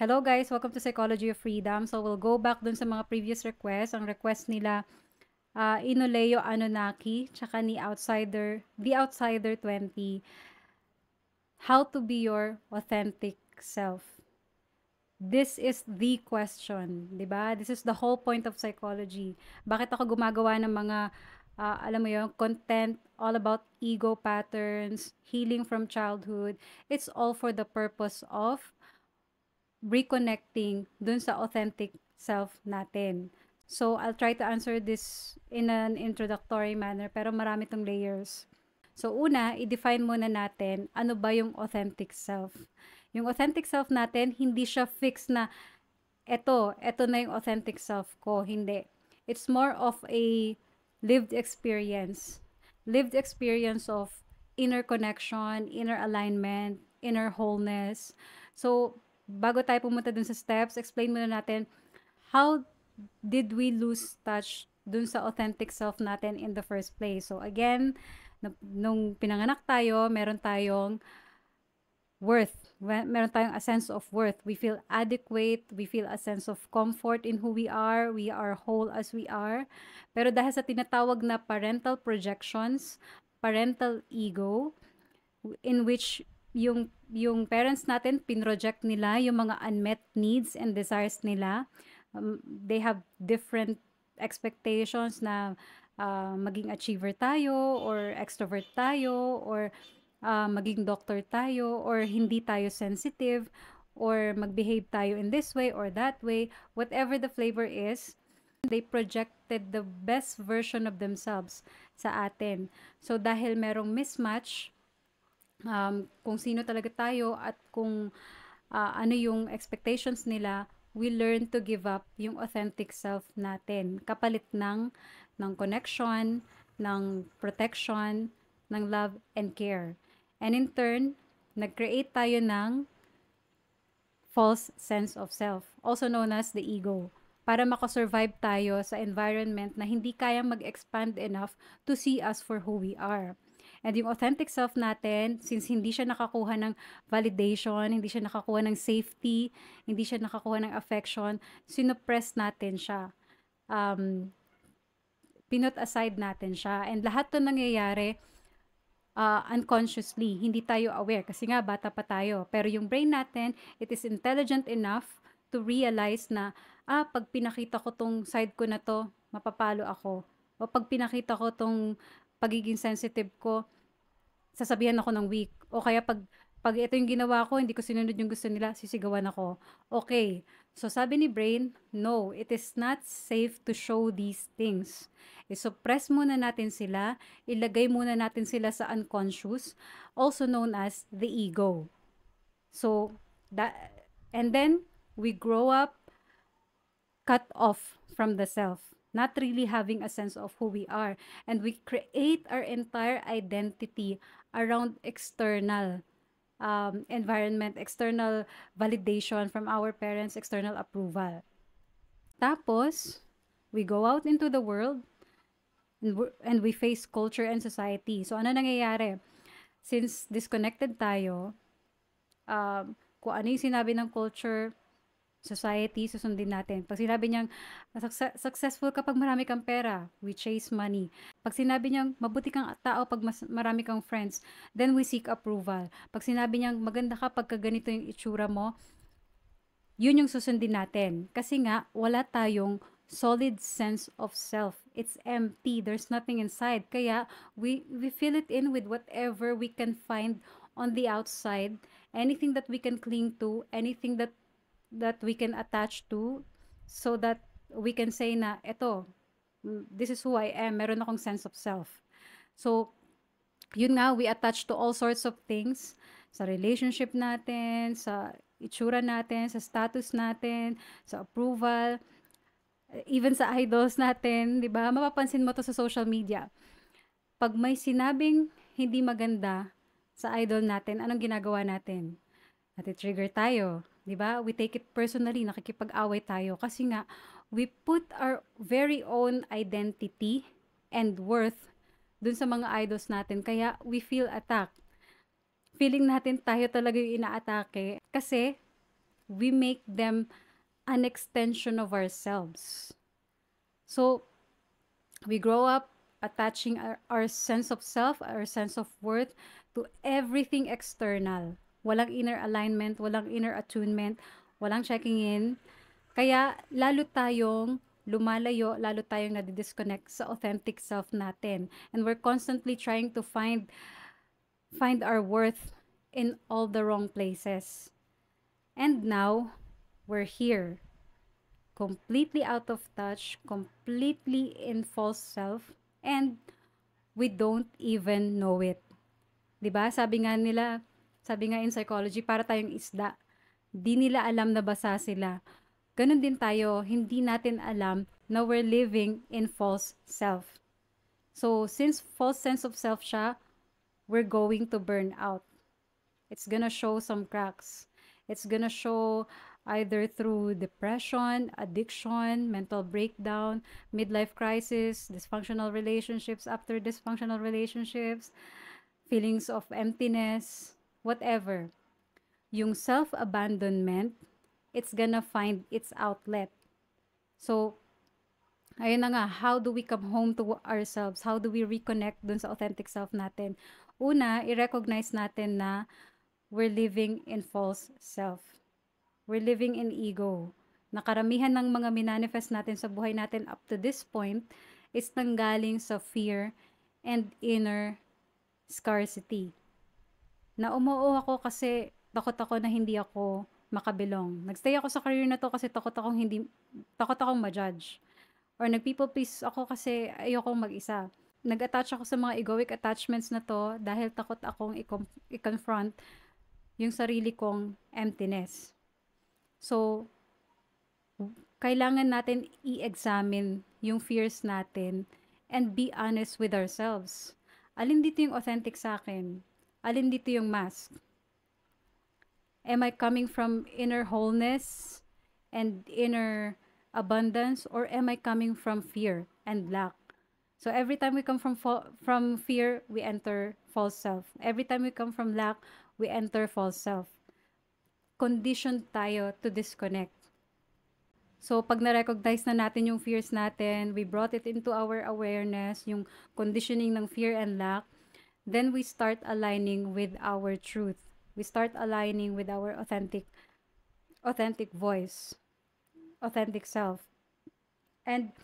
Hello guys, welcome to Psychology of Freedom. So we'll go back dun sa mga previous requests. Ang request nila, Inuleo Anunnaki, tsaka ni The Outsider 20, how to be your authentic self. This is the question, di ba? This is the whole point of psychology. Bakit ako gumagawa ng mga, alam mo yun, content all about ego patterns, healing from childhood. It's all for the purpose of reconnecting dun sa authentic self natin. So, I'll try to answer this in an introductory manner, pero marami tong layers. So, una, i-define muna natin ano ba yung authentic self. Yung authentic self natin, hindi siya fixed na eto na yung authentic self ko. Hindi. It's more of a lived experience. Lived experience of inner connection, inner alignment, inner wholeness. So, bago tayo pumunta dun sa steps, explain muna natin how did we lose touch dun sa authentic self natin in the first place. So, again, nung pinanganak tayo, meron tayong worth. Meron tayong a sense of worth. We feel adequate. We feel a sense of comfort in who we are. We are whole as we are. Pero dahil sa tinatawag na parental projections, parental ego, in which yung parents natin, pinroject nila yung mga unmet needs and desires nila. They have different expectations na maging achiever tayo or extrovert tayo or maging doctor tayo or hindi tayo sensitive or mag-behave tayo in this way or that way. Whatever the flavor is, they projected the best version of themselves sa atin. So dahil merong mismatch, kung sino talaga tayo at kung ano yung expectations nila, we learn to give up yung authentic self natin. Kapalit ng connection, ng protection, ng love and care. And in turn, nag-create tayo ng false sense of self, also known as the ego, para makasurvive tayo sa environment na hindi kayang mag-expand enough to see us for who we are. And yung authentic self natin, since hindi siya nakakuha ng validation, hindi siya nakakuha ng safety, hindi siya nakakuha ng affection, sinuppress natin siya. Pinut aside natin siya. And lahat to nangyayari unconsciously, hindi tayo aware kasi nga bata pa tayo. Pero yung brain natin, it is intelligent enough to realize na, pag pinakita ko tong side ko na to, mapapalo ako. O pag pinakita ko tong pagiging sensitive ko, sasabihan ako ng weak. O kaya pag ito yung ginawa ko, hindi ko sinunod yung gusto nila, sisigawan ako. Okay. So sabi ni brain, no, it is not safe to show these things. I-suppress muna natin sila, ilagay muna natin sila sa unconscious, also known as the ego. So, and then, we grow up cut off from the self, not really having a sense of who we are. And we create our entire identity around external environment, external validation from our parents, external approval. Tapos, we go out into the world and we face culture and society. So, ano nangyayari? Since disconnected tayo, kung ano yung sinabi ng culture, society, susundin natin. Pag sinabi niyang successful kapag marami kang pera, we chase money. Pag sinabi niyang mabuti kang tao pag marami kang friends, then we seek approval. Pag sinabi niyang maganda ka pagka ganito yung itsura mo, yun yung susundin natin. Kasi nga, wala tayong solid sense of self. It's empty. There's nothing inside. Kaya, we fill it in with whatever we can find on the outside. Anything that we can cling to, anything that we can attach to, so that we can say na, eto, this is who I am. Meron akong sense of self. So, yun nga, we attach to all sorts of things sa relationship natin, sa itsura natin, sa status natin, sa approval, even sa idols natin, di ba? Mapapansin mo to sa social media. Pag may sinabing hindi maganda sa idol natin, anong ginagawa natin? Nati-trigger tayo, di ba? We take it personally, nakikipag-away tayo kasi nga we put our very own identity and worth dun sa mga idols natin, kaya we feel attacked. Feeling natin tayo talaga yung inaatake kasi we make them an extension of ourselves. So we grow up attaching our sense of self, our sense of worth to everything external. Walang inner alignment, walang inner attunement, walang checking in. Kaya lalo tayong lumalayo, lalo tayong nadidisconnect sa authentic self natin. And we're constantly trying to find our worth in all the wrong places. And now, we're here, completely out of touch, completely in false self, and we don't even know it. 'Di ba? Sabi nga in psychology, para tayong isda. Di nila alam na basa sila. Ganon din tayo, hindi natin alam na we're living in false self. So, since false sense of self siya, we're going to burn out. It's gonna show some cracks. It's gonna show either through depression, addiction, mental breakdown, midlife crisis, dysfunctional relationships after dysfunctional relationships, feelings of emptiness, whatever. Yung self-abandonment, it's gonna find its outlet. So, ayun na nga, how do we come home to ourselves? How do we reconnect dun sa authentic self natin? Una, i-recognize natin na we're living in false self. We're living in ego. Nakaramihan ng mga minanifest natin sa buhay natin up to this point is nanggaling sa fear and inner scarcity. Na umuo ako kasi takot ako na hindi ako makabilong. Nagstay ako sa career na to kasi takot akong ma-judge. Or nag-people please ako kasi ayokong mag-isa. Nag-attach ako sa mga egoic attachments na to dahil takot akong i-confront yung sarili kong emptiness. So, kailangan natin i-examine yung fears natin and be honest with ourselves. Alin dito yung authentic sa akin? Alin dito yung mask? Am I coming from inner wholeness and inner abundance, or am I coming from fear and lack? So every time we come from fear, we enter false self. Every time we come from lack, we enter false self. Conditioned tayo to disconnect. So, pag na-recognize na natin yung fears natin, we brought it into our awareness, yung conditioning ng fear and lack, then we start aligning with our truth. We start aligning with our authentic voice, authentic self. And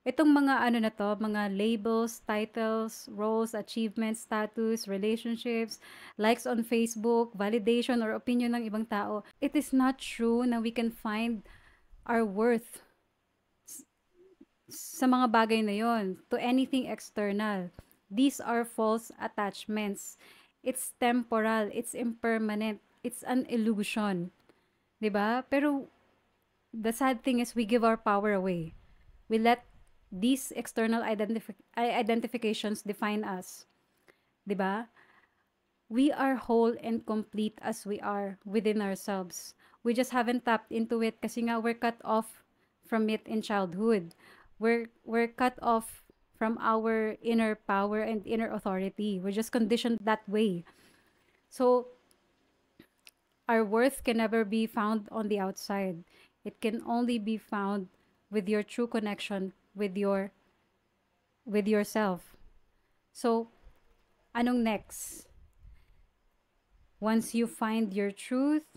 itong mga mga labels, titles, roles, achievements, status, relationships, likes on Facebook, validation or opinion ng ibang tao, it is not true na we can find our worth sa mga bagay na yon, to anything external. These are false attachments. It's temporal, it's impermanent, it's an illusion. 'Di ba? Pero the sad thing is we give our power away. We let these external identifications define us. 'Di ba? We are whole and complete as we are within ourselves. We just haven't tapped into it kasi nga we're cut off from it in childhood. We're cut off from our inner power and inner authority. We're just conditioned that way. So our worth can never be found on the outside. It can only be found with your true connection with yourself. So anong next? Once you find your truth,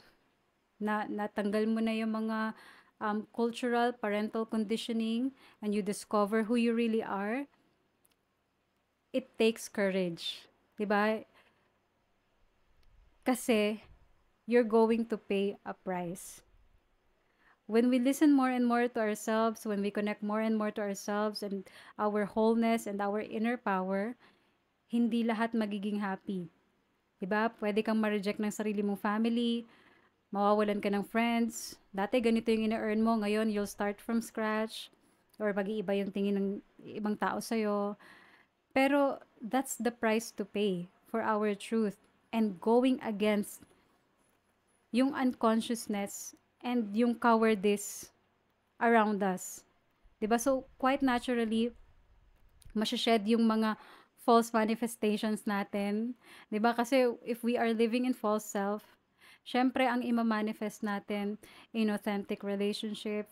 natanggal mo na yung mga cultural, parental conditioning, and you discover who you really are, it takes courage. 'Di ba? Kasi you're going to pay a price. When we listen more and more to ourselves, when we connect more and more to ourselves and our wholeness and our inner power, hindi lahat magiging happy. 'Di ba? Pwede kang ma-reject ng sarili mong family, mawawalan ka ng friends. Dati ganito yung ina-earn mo, ngayon you'll start from scratch, or mag-iiba yung tingin ng ibang tao sa'yo. Pero that's the price to pay for our truth and going against yung unconsciousness and yung cowardice around us. 'Di ba? So, quite naturally, masashed yung mga false manifestations natin. 'Di ba? Kasi if we are living in false self, Siyempre ang ima-manifest natin, inauthentic relationship,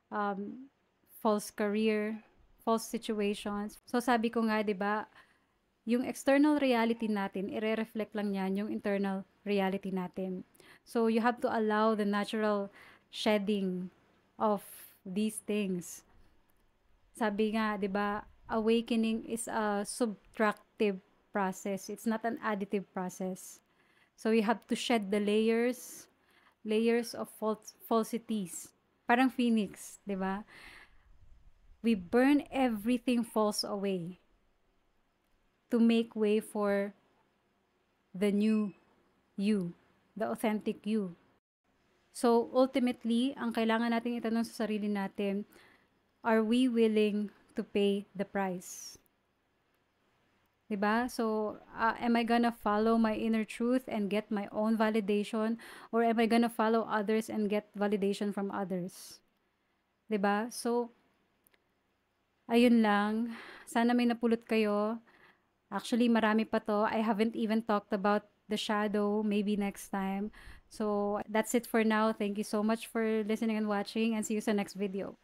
um, false career, false situations. So sabi ko nga 'di ba, yung external reality natin ire-reflect lang niyan yung internal reality natin. So you have to allow the natural shedding of these things. Sabi nga 'di ba, awakening is a subtractive process. It's not an additive process. So you have to shed the layers of falsities. Parang phoenix, 'di ba? We burn everything false away to make way for the new you, the authentic you. So ultimately, ang kailangan nating itanong sa sarili natin, are we willing to pay the price? 'Di ba? So, am I gonna follow my inner truth and get my own validation, or am I gonna follow others and get validation from others? 'Di ba? So, ayun lang. Sana may napulot kayo. Actually, marami pa 'to. I haven't even talked about the shadow, maybe next time. So, that's it for now. Thank you so much for listening and watching, and see you sa next video.